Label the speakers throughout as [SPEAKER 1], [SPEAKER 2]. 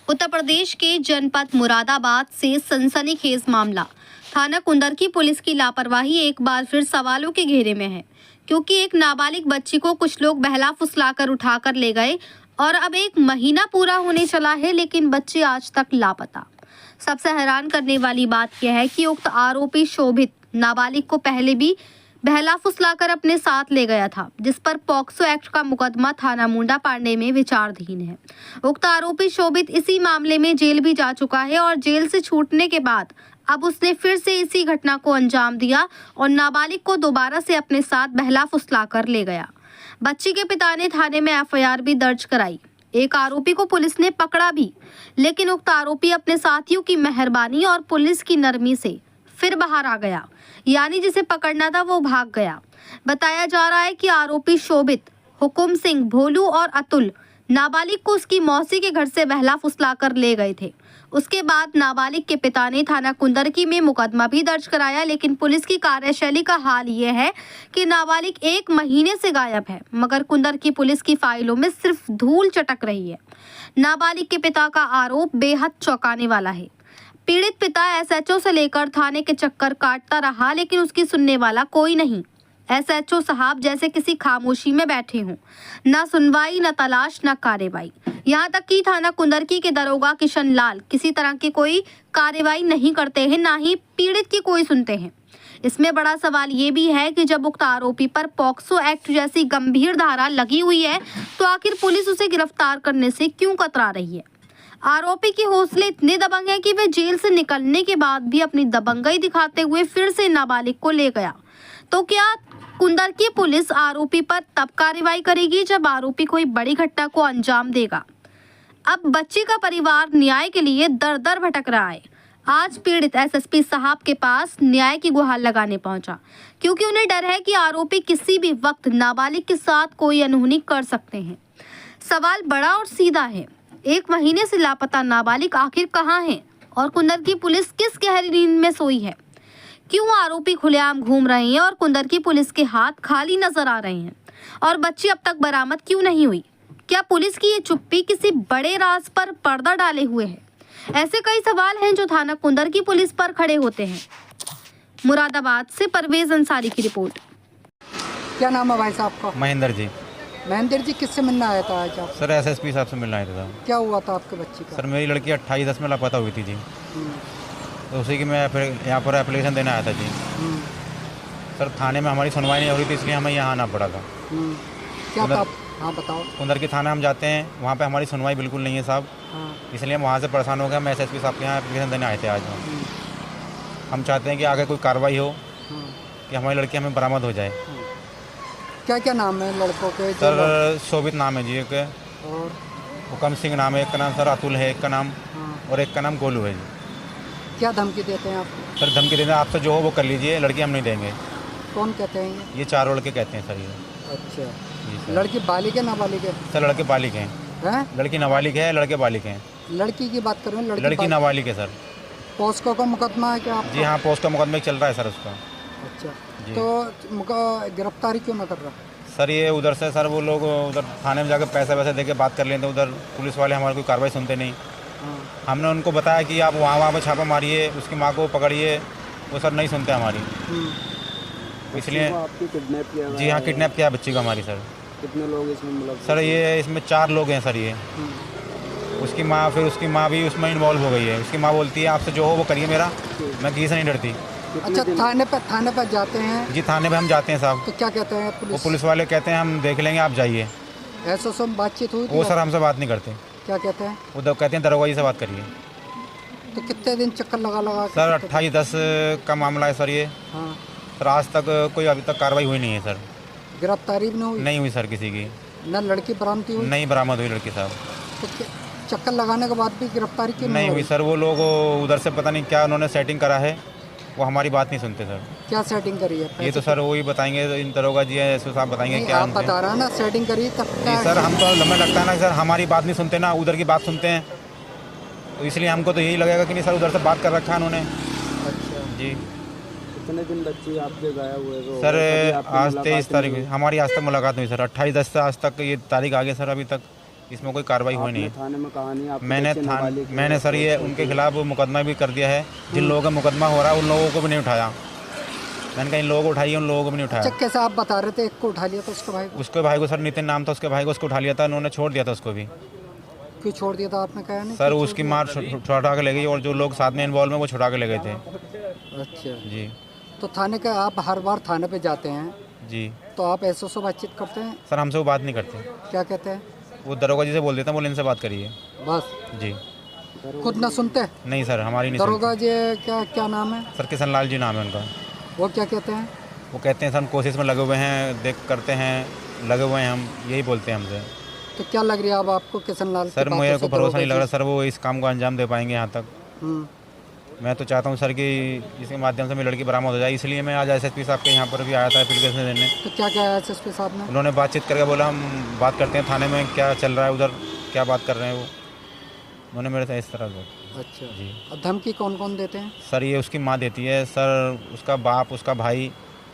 [SPEAKER 1] उत्तर प्रदेश के जनपद मुरादाबाद से सनसनीखेज मामला। थाना कुंदरकी पुलिस की लापरवाही एक बार फिर सवालों के घेरे में है, क्योंकि एक नाबालिग बच्ची को कुछ लोग बहला फुसलाकर उठाकर ले गए और अब 1 महीना पूरा होने चला है, लेकिन बच्ची आज तक लापता। सबसे हैरान करने वाली बात यह है कि उक्त आरोपी शोभित नाबालिग को पहले भी बहला फुसलाकर अपने साथ ले गया था, जिस पर पॉक्सो एक्ट का मुकदमा थाना मुंडा पांडे में विचाराधीन है। उक्त आरोपी शोभित इसी मामले में जेल भी जा चुका है और जेल से छूटने के बाद अब उसने फिर से इसी घटना को अंजाम दिया और नाबालिग को दोबारा से अपने साथ बहला फुसलाकर ले गया। बच्ची के पिता ने थाने में एफआईआर भी दर्ज कराई। एक आरोपी को पुलिस ने पकड़ा भी, लेकिन उक्त आरोपी अपने साथियों की मेहरबानी और पुलिस की नरमी से फिर बाहर आ गया, यानी जिसे पकड़ना था वो भाग गया। बताया जा रहा है कि आरोपी शोभित, हुकुम सिंह, भोलू और अतुल नाबालिग को उसकी मौसी के घर से बहला फुसलाकर ले गए थे। उसके बाद नाबालिग के पिता ने थाना कुंदरकी में मुकदमा भी दर्ज कराया, लेकिन पुलिस की कार्यशैली का हाल ये है कि नाबालिग 1 महीने से गायब है, मगर कुंदरकी पुलिस की फाइलों में सिर्फ धूल चटक रही है। नाबालिग के पिता का आरोप बेहद चौंकाने वाला है। पीड़ित पिता एसएचओ से लेकर थाने के चक्कर काटता रहा, लेकिन उसकी सुनने वाला कोई नहीं। एसएचओ साहब जैसे किसी खामोशी में बैठे हों, ना सुनवाई, ना तलाश, ना कार्रवाई। यहाँ तक कि थाना कुंदरकी के दरोगा किशन लाल किसी तरह की कोई कार्रवाई नहीं करते हैं, ना ही पीड़ित की कोई सुनते हैं। इसमें बड़ा सवाल ये भी है कि जब उक्त आरोपी पर पॉक्सो एक्ट जैसी गंभीर धारा लगी हुई है, तो आखिर पुलिस उसे गिरफ्तार करने से क्यों कतरा रही है? आरोपी के हौसले इतने दबंग हैं कि वह जेल से निकलने के बाद भी अपनी दबंगई दिखाते हुए फिर से नाबालिग को ले गया। तो क्या कुंदरकी पुलिस आरोपी पर तब कार्रवाई करेगी जब आरोपी कोई बड़ी घटना को अंजाम देगा? अब बच्ची का परिवार न्याय के लिए दर दर भटक रहा है। आज पीड़ित एसएसपी साहब के पास न्याय की गुहार लगाने पहुंचा, क्योंकि उन्हें डर है कि आरोपी किसी भी वक्त नाबालिग के साथ कोई अनहोनी कर सकते हैं। सवाल बड़ा और सीधा है, 1 महीने से लापता नाबालिग आखिर कहाँ है और कुंदरकी पुलिस किस गहरी नींद में सोई है? क्यों आरोपी खुलेआम घूम रहे हैं और कुंदरकी पुलिस के हाथ खाली नजर आ रहे हैं? और बच्ची अब तक बरामद क्यों नहीं हुई? क्या पुलिस की ये चुप्पी किसी बड़े राज पर पर्दा डाले हुए है? ऐसे कई सवाल हैं जो थाना कुंदरकी पुलिस पर खड़े होते हैं। मुरादाबाद से परवेज अंसारी की रिपोर्ट।
[SPEAKER 2] क्या नाम है भाई साहब का?
[SPEAKER 3] महेंद्र जी।
[SPEAKER 2] महेंद्र जी, किससे मिलना आया था आज आप?
[SPEAKER 3] सर एसएसपी साहब से मिलना आया था।
[SPEAKER 2] क्या हुआ था आपके बच्चे का?
[SPEAKER 3] सर मेरी लड़की 28/10 में लापता हुई थी जी, तो उसी की मैं फिर यहाँ पर एप्लीकेशन देने आया था जी। सर थाने में हमारी सुनवाई नहीं हो रही थी, इसलिए हमें यहाँ आना पड़ा था।
[SPEAKER 2] क्या था? हाँ बताओ।
[SPEAKER 3] कुंदरकी थाना हम जाते हैं, वहाँ पे हमारी सुनवाई बिल्कुल नहीं है साहब। इसलिए हम वहाँ से परेशान हो गए। हम एसएसपी साहब के यहाँ एप्लीकेशन देने आए थे आज। हम चाहते हैं कि आगे कोई कार्रवाई हो कि हमारी लड़की हमें बरामद हो जाए।
[SPEAKER 2] क्या क्या नाम है लड़कों के?
[SPEAKER 3] सर शोभित नाम है जी, एक
[SPEAKER 2] और
[SPEAKER 3] हुकम सिंह नाम है, एक का नाम सर अतुल है, एक का नाम, और एक का नाम गोलू है जी।
[SPEAKER 2] क्या धमकी देते हैं आपको?
[SPEAKER 3] सर धमकी देते हैं, आपसे जो हो वो कर लीजिए, लड़की हम नहीं देंगे।
[SPEAKER 2] कौन कहते हैं
[SPEAKER 3] ये 4 लड़के कहते हैं सर ये।
[SPEAKER 2] अच्छा,
[SPEAKER 3] जी सर।
[SPEAKER 2] लड़की बालिग है नाबालिग है?
[SPEAKER 3] सर लड़के बालिग हैं।
[SPEAKER 2] हैं?
[SPEAKER 3] लड़की नाबालिग है, लड़के बालिग हैं।
[SPEAKER 2] लड़की की बात करें?
[SPEAKER 3] लड़की नाबालिग है सर।
[SPEAKER 2] पॉस्को का मुकदमा है क्या आपका?
[SPEAKER 3] जी हाँ, पोस्ट का मुकदमा चल रहा है सर उसका।
[SPEAKER 2] अच्छा,
[SPEAKER 3] जी।
[SPEAKER 2] तो गिरफ्तारी क्यों ना कर रहा?
[SPEAKER 3] सर ये उधर से सर वो लोग उधर थाने में जाकर पैसे वैसे दे के बात कर लेते हैं, उधर पुलिस वाले हमारी कोई कार्रवाई सुनते नहीं। हमने उनको बताया कि आप वहाँ पर छापा मारिए, उसकी माँ को पकड़िए, वो सर नहीं सुनते हमारी। इसलिए
[SPEAKER 2] आपकी किडनैप किया?
[SPEAKER 3] जी हाँ, किडनैप किया बच्ची का हमारी सर।
[SPEAKER 2] कितने लोग इसमें मतलब?
[SPEAKER 3] सर ये इसमें 4 लोग हैं सर ये। उसकी माँ, फिर उसकी माँ भी उसमें इन्वॉल्व हो गई है। उसकी माँ बोलती है आपसे जो हो वो करिए मेरा, मैं किसी से नहीं डरती।
[SPEAKER 2] अच्छा, थाने पर जाते हैं?
[SPEAKER 3] जी थाने पे हम जाते हैं साहब।
[SPEAKER 2] तो क्या कहते हैं
[SPEAKER 3] वो पुलिस वाले कहते हैं हम देख लेंगे, आप जाइए।
[SPEAKER 2] ऐसा सब बातचीत हुई?
[SPEAKER 3] वो सर हमसे बात नहीं करते।
[SPEAKER 2] क्या कहते हैं?
[SPEAKER 3] वो कहते हैं दरोगा जी से बात करिए।
[SPEAKER 2] तो कितने दिन चक्कर लगा
[SPEAKER 3] सर 28/10 का मामला है सर ये।
[SPEAKER 2] हाँ।
[SPEAKER 3] सर आज तक कोई अभी तक कार्रवाई हुई नहीं है सर।
[SPEAKER 2] गिरफ्तारी भी
[SPEAKER 3] नहीं हुई सर किसी की।
[SPEAKER 2] न लड़की बरामद हुई?
[SPEAKER 3] नहीं बरामद हुई लड़की साहब।
[SPEAKER 2] तो चक्कर लगाने के बाद भी गिरफ्तारी क्यों
[SPEAKER 3] नहीं हुई सर? वो लोग उधर से पता नहीं क्या उन्होंने सेटिंग करा है, वो हमारी बात नहीं सुनते सर।
[SPEAKER 2] क्या सेटिंग करी है?
[SPEAKER 3] ये तो सर वही बताएंगे, इन दरोगा जी है साहब बताएंगे क्या।
[SPEAKER 2] आप बता रहा है ना सेटिंग करी तब?
[SPEAKER 3] जी सर, हम तो हमें लगता है ना सर हमारी बात नहीं सुनते ना, उधर की बात सुनते हैं, तो इसलिए हमको तो यही लगेगा कि नहीं सर उधर से बात कर रखा है उन्होंने।
[SPEAKER 2] अच्छा
[SPEAKER 3] जी।
[SPEAKER 2] कितने दिन बच्ची आपके गायब हुए?
[SPEAKER 3] सर आज 23 तारीख हमारी आज तक मुलाकात हुई सर। 28/10 से आज तक ये तारीख आ गई सर, अभी तक इसमें कोई कार्रवाई हुई नहीं
[SPEAKER 2] आपने
[SPEAKER 3] है।
[SPEAKER 2] थाने में कहा नहीं आप
[SPEAKER 3] मैंने सर ये उनके खिलाफ मुकदमा भी कर दिया है। जिन लोगों का मुकदमा हो रहा है उन लोगों को भी नहीं उठाया। मैंने कहा इन लोगों को उठाइए, उन लोगों को भी नहीं
[SPEAKER 2] अच्छा,
[SPEAKER 3] उठाया।
[SPEAKER 2] कैसे आप बता रहे थे एक को उठा लिया था उसके भाई को?
[SPEAKER 3] उसके भाई को सर नितिन नाम था, उसके भाई को उसको उठा लिया था, उन्होंने छोड़ दिया था उसको भी।
[SPEAKER 2] क्यों छोड़ दिया था आपने कहा नहीं?
[SPEAKER 3] सर
[SPEAKER 2] क्यों
[SPEAKER 3] उसकी
[SPEAKER 2] छोड़
[SPEAKER 3] मार छुड़ा के ले गई और जो लोग साथ में इन्वॉल्व हैं वो छुड़ा के ले गए थे।
[SPEAKER 2] दिया? अच्छा,
[SPEAKER 3] जी
[SPEAKER 2] तो थाने का आप हर बार थाने पे जाते हैं
[SPEAKER 3] जी
[SPEAKER 2] तो आप ऐसे से बातचीत करते हैं?
[SPEAKER 3] सर हमसे वो बात नहीं करते।
[SPEAKER 2] क्या कहते हैं?
[SPEAKER 3] वो दरोगा जी से बोल देते हैं, बोले इनसे बात करिए।
[SPEAKER 2] बस
[SPEAKER 3] जी
[SPEAKER 2] खुद ना सुनते?
[SPEAKER 3] नहीं सर, हमारी नहीं
[SPEAKER 2] दरोगा जी क्या क्या नाम है?
[SPEAKER 3] सुनते। सर किशन लाल जी नाम है उनका।
[SPEAKER 2] वो क्या कहते हैं?
[SPEAKER 3] वो कहते हैं सर हम कोशिश में लगे हुए हैं, देख करते हैं, लगे हुए हैं, हम यही बोलते हैं हमसे।
[SPEAKER 2] तो क्या लग रहा है अब आपको किशन लाल की
[SPEAKER 3] सर
[SPEAKER 2] बातों
[SPEAKER 3] मुझे
[SPEAKER 2] से
[SPEAKER 3] को भरोसा नहीं लग
[SPEAKER 2] दरोगा
[SPEAKER 3] रहा सर वो इस काम को अंजाम दे पाएंगे यहाँ तक।
[SPEAKER 2] जी?
[SPEAKER 3] मैं तो चाहता हूँ सर कि इसके माध्यम से मेरी लड़की बरामद हो जाए, इसलिए मैं आज एसएसपी साहब के यहाँ पर भी आया था एप्लीकेशन देने।
[SPEAKER 2] तो क्या क्या है एसएसपी साहब ने?
[SPEAKER 3] उन्होंने बातचीत करके बोला हम बात करते हैं थाने में, क्या चल रहा है उधर, क्या बात कर रहे हैं वो। उन्होंने मेरे से इस तरह बोला।
[SPEAKER 2] अच्छा,
[SPEAKER 3] जी
[SPEAKER 2] और धमकी कौन कौन देते हैं?
[SPEAKER 3] सर ये उसकी माँ देती है सर, उसका बाप, उसका भाई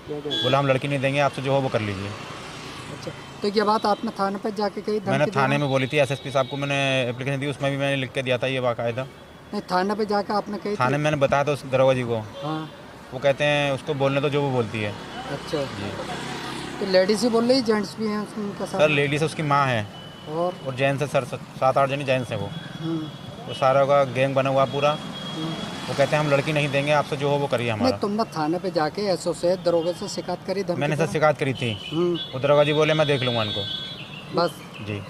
[SPEAKER 3] बोला हम लड़की नहीं देंगे, आपसे जो हो वो कर लीजिए।
[SPEAKER 2] अच्छा, तो ये बात आपने थाने पे जाके कही?
[SPEAKER 3] मैंने
[SPEAKER 2] धमकी
[SPEAKER 3] थाने
[SPEAKER 2] देना?
[SPEAKER 3] में बोली थी, एसएसपी साहब को मैंने एप्लीकेशन दी, उसमें भी मैंने लिख के दिया था ये बाकायदा।
[SPEAKER 2] नहीं, थाने पे जाके आपने कही थी?
[SPEAKER 3] थाने में मैंने बताया था उस दरोगा जी को,
[SPEAKER 2] हाँ,
[SPEAKER 3] वो कहते हैं उसको बोलने तो जो वो बोलती है।
[SPEAKER 2] अच्छा,
[SPEAKER 3] जी
[SPEAKER 2] तो लेडीज ही बोल रही, जेंट्स भी हैं उनका
[SPEAKER 3] सर,
[SPEAKER 2] साथ?
[SPEAKER 3] लेडीज उसकी माँ है
[SPEAKER 2] और
[SPEAKER 3] जेंट्स है सर, 7-8 जनी जेंट्स है वो।
[SPEAKER 2] हम्म,
[SPEAKER 3] वो सारा का गैंग बना हुआ पूरा।
[SPEAKER 2] हम्म।
[SPEAKER 3] वो कहते हैं हम लड़की नहीं देंगे, आपसे जो हो वो करिए
[SPEAKER 2] नहीं,
[SPEAKER 3] हमारा।
[SPEAKER 2] तुमने थाने पे जाके एसओ से दरोगे से शिकायत करी? धमकी
[SPEAKER 3] मैंने सर
[SPEAKER 2] देना?
[SPEAKER 3] शिकायत करी थी, वो दरोगा जी बोले मैं देख लूँगा इनको।
[SPEAKER 2] बस
[SPEAKER 3] जी